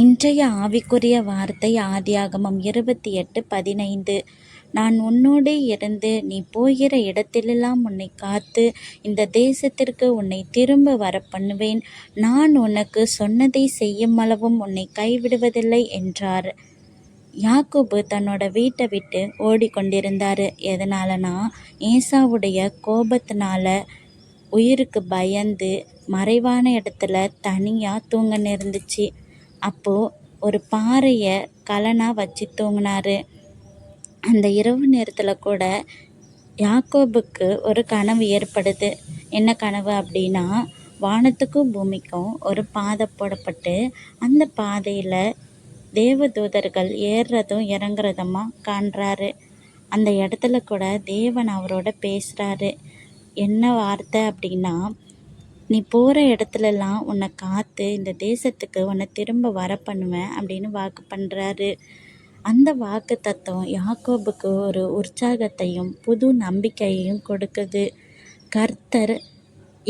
இன்றைய ஆவிக்குரிய வார்த்தை ஆதியாகமம் 28:15. நான் உன்னோடு இருந்து நீ போகிற இடத்திலெல்லாம் உன்னை காத்து இந்த தேசத்திற்கு உன்னை திரும்ப வரப்பண்ணுவேன். நான் உனக்கு சொன்னதை செய்யுமளவும் உன்னை கைவிடுவதில்லை என்றார். யாக்கோபு தன்னோட வீட்டை விட்டு ஓடிக்கொண்டிருந்தார். எதனாலனா ஏசாவுடைய கோபத்தினால உயிருக்கு பயந்து மறைவான இடத்துல தனியாக தூங்க நேர்ந்துச்சு. அப்போது ஒரு பாறையை கலனாக வச்சு தூங்கினாரு. அந்த இரவு நேரத்தில் கூட யாக்கோபுக்கு ஒரு கனவு ஏற்படுது. என்ன கனவு அப்படின்னா, வானத்துக்கும் பூமிக்கும் ஒரு பாதை போடப்பட்டு அந்த பாதையில் தேவதூதர்கள் ஏறுறதும் இறங்குறதுமா காண்றாரு. அந்த இடத்துல கூட தேவன் அவரோட பேசுகிறாரு. என்ன வார்த்தை அப்படின்னா, நீ போகிற இடத்துலலாம் உன்னை காத்து இந்த தேசத்துக்கு உன்னை திரும்ப வர பண்ணுவேன் அப்படின்னு வாக்கு பண்ணுறாரு. அந்த வாக்கு தத்துவம் யாக்கோபுக்கு ஒரு உற்சாகத்தையும் புது நம்பிக்கையையும் கொடுக்குது. கர்த்தர்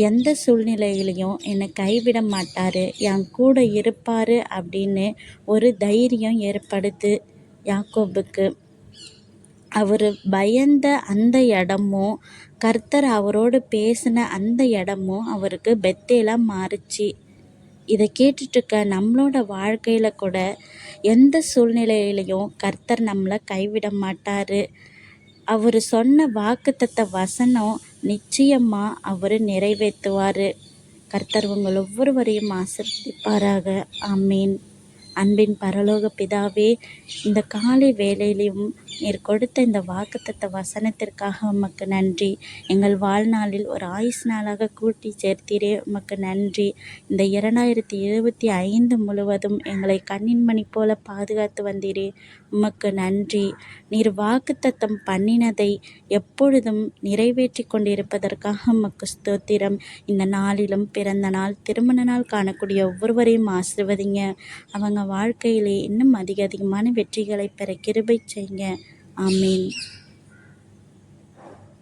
எந்த சூழ்நிலையிலையும் என்னை கைவிட மாட்டார், என் கூட இருப்பார் அப்படின்னு ஒரு தைரியம் ஏற்படுது யாக்கோபுக்கு. அவர் பயந்த அந்த இடமும் கர்த்தர் அவரோடு பேசின அந்த இடமும் அவருக்கு பெத்தேலாக மாறுச்சு. இதை கேட்டுட்ருக்க நம்மளோட வாழ்க்கையில் கூட எந்த சூழ்நிலையிலையும் கர்த்தர் நம்மளை கைவிட மாட்டார். அவர் சொன்ன வாக்குத்தத்த வசனம் நிச்சயமாக அவர் நிறைவேற்றுவார். கர்த்தர் உங்கள் ஒவ்வொருவரையும் ஆசீர்வதிப்பாராக. ஆமீன். அன்பின் பரலோக பிதாவே, இந்த காலை வேளையிலும் நீர் கொடுத்த இந்த வாக்குத்தத்த வசனத்திற்காக உமக்கு நன்றி. எங்கள் வாழ்நாளில் ஒரு ஆயுசு நாளாக கூட்டி சேர்த்தீரே, உமக்கு நன்றி. இந்த 2025 முழுவதும் எங்களை கண்ணின் மணி போல பாதுகாத்து வந்தீரே, உமக்கு நன்றி. நீர் வாக்குத்தத்தம் பண்ணினதை எப்பொழுதும் நிறைவேற்றி கொண்டிருப்பதற்காக உமக்கு ஸ்தோத்திரம். இந்த நாளிலும் பிறந்த நாள், திருமண நாள் காணக்கூடிய ஒவ்வொருவரையும் ஆசீர்வதிங்க. அவங்க வாழ்க்கையிலே இன்னும் அதிகமான வெற்றிகளை பெற கிருபை செய்யுங்க. ஆமீன்.